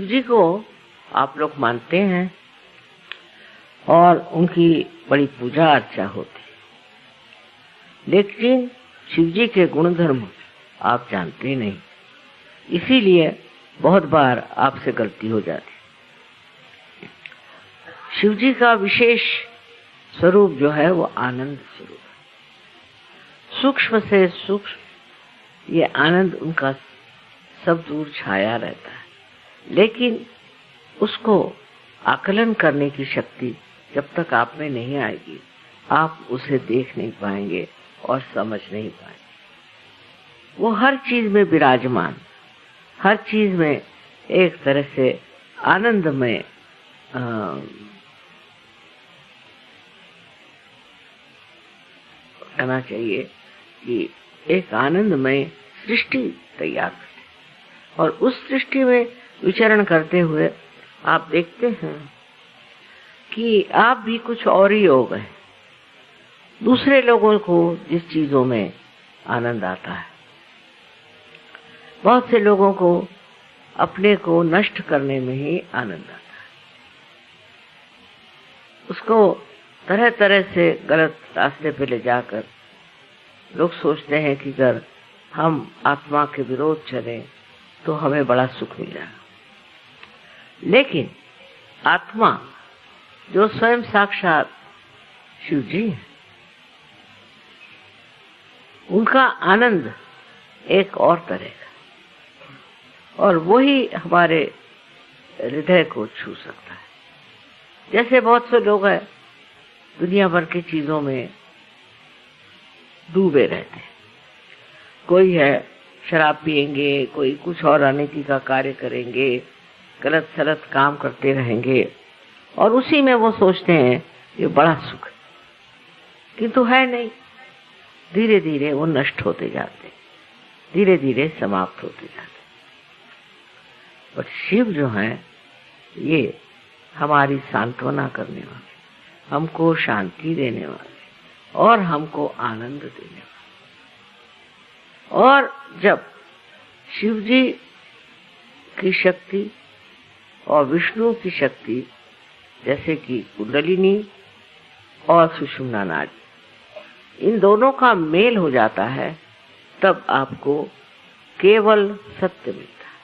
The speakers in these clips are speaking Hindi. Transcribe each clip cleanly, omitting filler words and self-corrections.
शिव जी को आप लोग मानते हैं और उनकी बड़ी पूजा अर्चा होती है, लेकिन शिव जी के गुणधर्म आप जानते नहीं, इसीलिए बहुत बार आपसे गलती हो जाती। शिव जी का विशेष स्वरूप जो है वो आनंद स्वरूप है। सूक्ष्म से सूक्ष्म ये आनंद उनका सब दूर छाया रहता है, लेकिन उसको आकलन करने की शक्ति जब तक आप में नहीं आएगी, आप उसे देख नहीं पाएंगे और समझ नहीं पाएंगे। वो हर चीज में विराजमान, हर चीज में एक तरह से आनंद में कहना चाहिए कि एक आनंद में सृष्टि तैयार करते, और उस सृष्टि में विचरण करते हुए आप देखते हैं कि आप भी कुछ और ही हो गए। दूसरे लोगों को जिस चीजों में आनंद आता है, बहुत से लोगों को अपने को नष्ट करने में ही आनंद आता है। उसको तरह तरह से गलत रास्ते पे ले जाकर लोग सोचते हैं कि अगर हम आत्मा के विरोध चलें तो हमें बड़ा सुख मिलेगा। लेकिन आत्मा जो स्वयं साक्षात शिव जी है, उनका आनंद एक और तरह का, और वही हमारे हृदय को छू सकता है। जैसे बहुत से लोग हैं दुनिया भर की चीजों में डूबे रहते हैं, कोई है शराब पिएंगे, कोई कुछ और अनैति का कार्य करेंगे, गलत सलत काम करते रहेंगे, और उसी में वो सोचते हैं ये बड़ा सुख है, किंतु है नहीं। धीरे धीरे वो नष्ट होते जाते, धीरे धीरे समाप्त होते जाते। पर शिव जो है ये हमारी सांत्वना करने वाले, हमको शांति देने वाले और हमको आनंद देने वाले। और जब शिव जी की शक्ति और विष्णु की शक्ति, जैसे कि कुंडलिनी और सुषुम्ना नाड़ी, इन दोनों का मेल हो जाता है, तब आपको केवल सत्य मिलता है,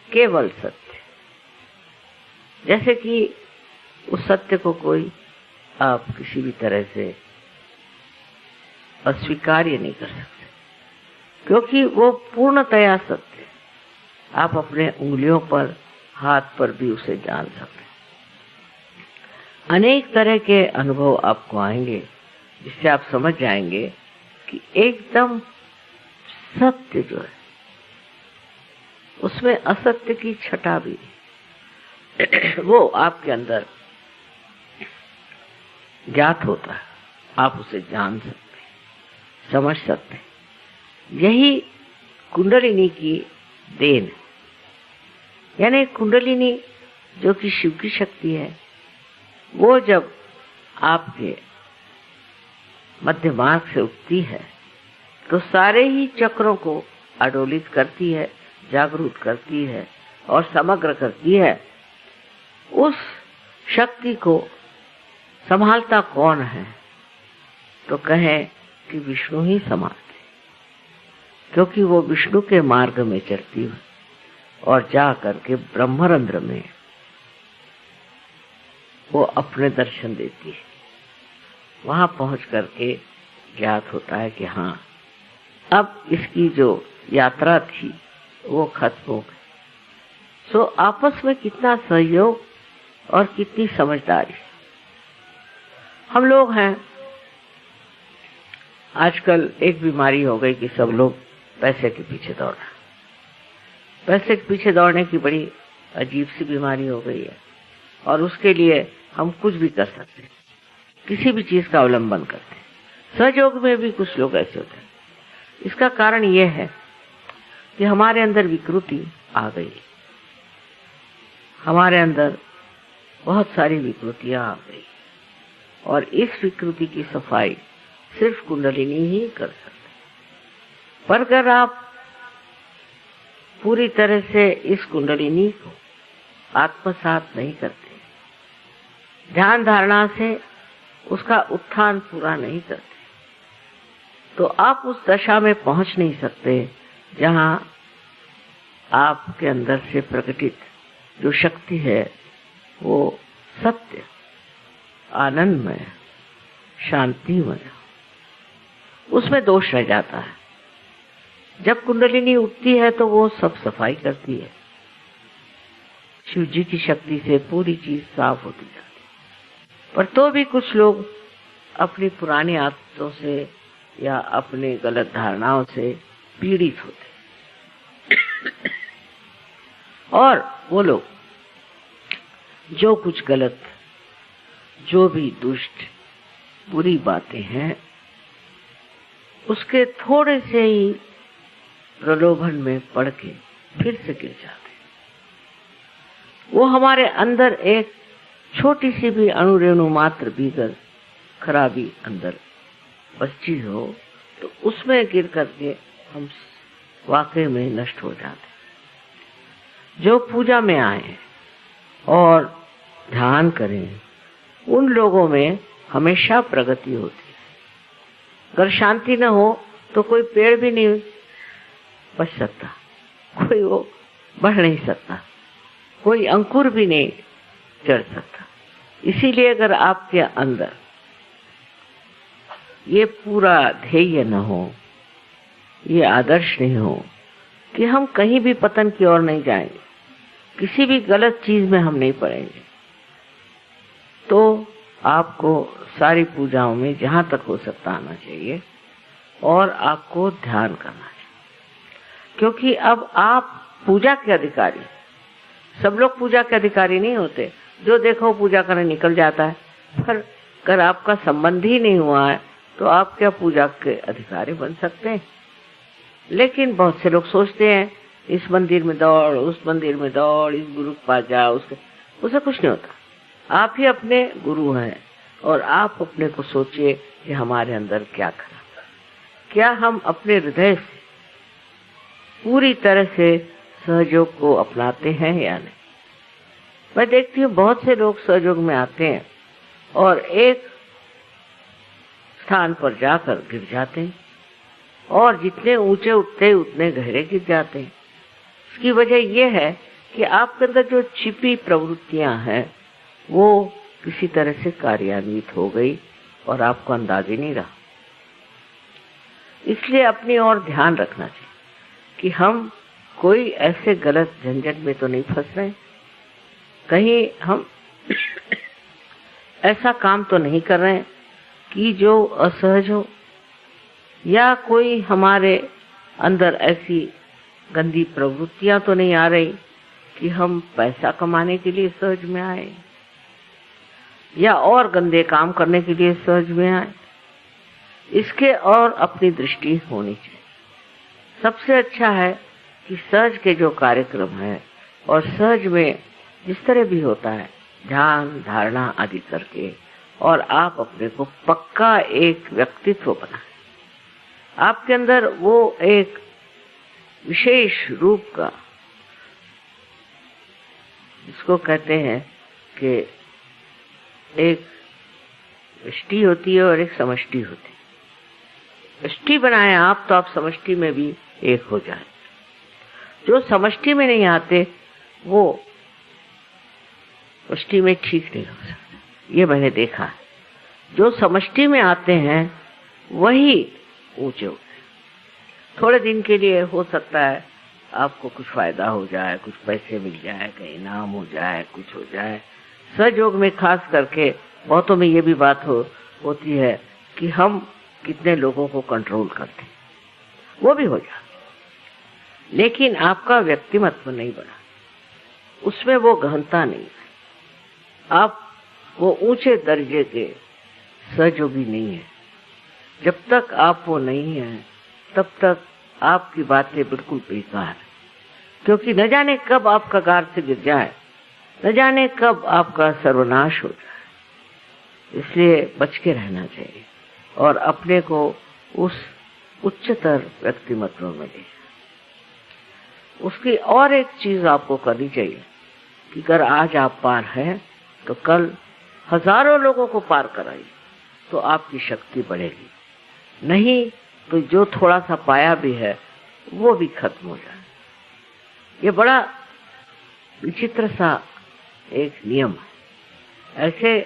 केवल सत्य। जैसे कि उस सत्य को कोई आप किसी भी तरह से अस्वीकार्य नहीं कर सकते, क्योंकि वो पूर्णतया सत्य है। आप अपने उंगलियों पर, हाथ पर भी उसे जान सकते हैं। अनेक तरह के अनुभव आपको आएंगे, जिससे आप समझ जाएंगे कि एकदम सत्य जो है उसमें असत्य की छटा भी वो आपके अंदर ज्ञात होता है। आप उसे जान सकते हैं, समझ सकते हैं। यही कुंडलिनी की देन है। यानी कुंडलिनी जो कि शिव की शक्ति है, वो जब आपके मध्य मार्ग से उठती है तो सारे ही चक्रों को अडोलित करती है, जागरूक करती है और समग्र करती है। उस शक्ति को संभालता कौन है? तो कहें कि विष्णु ही संभालते, क्योंकि वो विष्णु के मार्ग में चलती है और जा करके ब्रह्मरंध्र में वो अपने दर्शन देती है। वहां पहुंच करके ज्ञात होता है कि हाँ, अब इसकी जो यात्रा थी वो खत्म हो गई। सो आपस में कितना सहयोग और कितनी समझदारी। हम लोग हैं, आजकल एक बीमारी हो गई कि सब लोग पैसे के पीछे दौड़ रहे। पैसे के पीछे दौड़ने की बड़ी अजीब सी बीमारी हो गई है, और उसके लिए हम कुछ भी कर सकते हैं, किसी भी चीज का अवलंबन करते हैं। सहयोग में भी कुछ लोग ऐसे होते हैं। इसका कारण यह है कि हमारे अंदर विकृति आ गई। हमारे अंदर बहुत सारी विकृतियां आ गई, और इस विकृति की सफाई सिर्फ कुंडलिनी ही कर सकते। पर अगर आप पूरी तरह से इस कुंडलिनी को आत्मसात नहीं करते, ध्यान धारणा से उसका उत्थान पूरा नहीं करते, तो आप उस दशा में पहुंच नहीं सकते जहां आपके अंदर से प्रकटित जो शक्ति है वो सत्य, आनंदमय, शांतिमय, उसमें दोष रह जाता है। जब कुंडलिनी उठती है तो वो सब सफाई करती है, शिव जी की शक्ति से पूरी चीज साफ होती जाती है। पर तो भी कुछ लोग अपनी पुरानी आदतों से या अपने गलत धारणाओं से पीड़ित होते, और वो लोग जो कुछ गलत, जो भी दुष्ट बुरी बातें हैं, उसके थोड़े से ही प्रलोभन में पड़ के फिर से गिर जाते। वो हमारे अंदर एक छोटी सी भी अणुरेणु मात्र भी अगर खराबी अंदर बची हो तो उसमें गिर करके हम वाकई में नष्ट हो जाते। जो पूजा में आए और ध्यान करें, उन लोगों में हमेशा प्रगति होती है। अगर शांति न हो तो कोई पेड़ भी नहीं बच सकता, कोई वो बढ़ नहीं सकता, कोई अंकुर भी नहीं चढ़ सकता। इसीलिए अगर आपके अंदर ये पूरा ध्येय न हो, ये आदर्श नहीं हो कि हम कहीं भी पतन की ओर नहीं जाएंगे, किसी भी गलत चीज में हम नहीं पड़ेंगे, तो आपको सारी पूजाओं में जहां तक हो सकता आना चाहिए और आपको ध्यान करना चाहिए। क्योंकि अब आप पूजा के अधिकारी, सब लोग पूजा के अधिकारी नहीं होते। जो देखो पूजा करने निकल जाता है, पर अगर आपका संबंध ही नहीं हुआ है तो आप क्या पूजा के अधिकारी बन सकते हैं? लेकिन बहुत से लोग सोचते हैं इस मंदिर में दौड़, उस मंदिर में दौड़, इस गुरु के पास जा, उससे कुछ नहीं होता। आप ही अपने गुरु हैं और आप अपने को सोचिए कि हमारे अंदर क्या खराब, क्या हम अपने हृदय से पूरी तरह से सहयोग को अपनाते हैं या नहीं। मैं देखती हूँ बहुत से लोग सहयोग में आते हैं और एक स्थान पर जाकर गिर जाते हैं, और जितने ऊंचे उठते उतने गहरे गिर जाते हैं। इसकी वजह यह है कि आपके अंदर जो छिपी प्रवृत्तियां हैं वो किसी तरह से कार्यान्वित हो गई और आपको अंदाज ही नहीं रहा। इसलिए अपनी ओर ध्यान रखना चाहिए कि हम कोई ऐसे गलत झंझट में तो नहीं फंस रहे, कहीं हम ऐसा काम तो नहीं कर रहे हैं कि जो असहज हो, या कोई हमारे अंदर ऐसी गंदी प्रवृत्तियां तो नहीं आ रही कि हम पैसा कमाने के लिए सहज में आए या और गंदे काम करने के लिए सहज में आए। इसके और अपनी दृष्टि होनी चाहिए। सबसे अच्छा है कि सहज के जो कार्यक्रम है और सहज में जिस तरह भी होता है, ध्यान धारणा आदि करके, और आप अपने को पक्का एक व्यक्तित्व बनाएं। आपके अंदर वो एक विशेष रूप का, जिसको कहते हैं कि एक व्यष्टि होती है और एक समष्टि होती है। व्यष्टि बनाए आप तो आप समष्टि में भी एक हो जाए। जो समष्टि में नहीं आते वो व्यष्टि में ठीक नहीं हो सकते, ये मैंने देखा है। जो समष्टि में आते हैं वही ऊंचे उठे। थोड़े दिन के लिए हो सकता है आपको कुछ फायदा हो जाए, कुछ पैसे मिल जाए, कहीं इनाम हो जाए, कुछ हो जाए। सहयोग में खास करके बहुतों में ये भी बात होती है कि हम कितने लोगों को कंट्रोल करते हैं, वो भी हो जाए, लेकिन आपका व्यक्तिमत्व नहीं बना, उसमें वो गहनता नहीं है, आप वो ऊंचे दर्जे के सहयोगी नहीं है। जब तक आप वो नहीं हैं तब तक आपकी बातें बिल्कुल बेकार है, क्योंकि न जाने कब आपका गार से गिर जाए, न जाने कब आपका सर्वनाश हो जाए। इसलिए बच के रहना चाहिए और अपने को उस उच्चतर व्यक्तिमत्व में ले। उसकी और एक चीज आपको करनी चाहिए कि अगर आज आप पार हैं तो कल हजारों लोगों को पार कराइए तो आपकी शक्ति बढ़ेगी, नहीं तो जो थोड़ा सा पाया भी है वो भी खत्म हो जाए। ये बड़ा विचित्र सा एक नियम है, ऐसे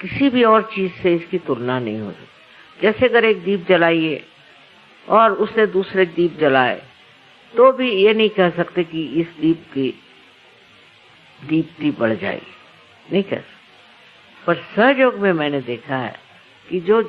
किसी भी और चीज से इसकी तुलना नहीं हो सकती। जैसे अगर एक दीप जलाइए और उससे दूसरे दीप जलाए तो भी ये नहीं कह सकते कि इस दीप की दीप्ति बढ़ जाएगी, नहीं कह सकते। पर सहयोग में मैंने देखा है कि जो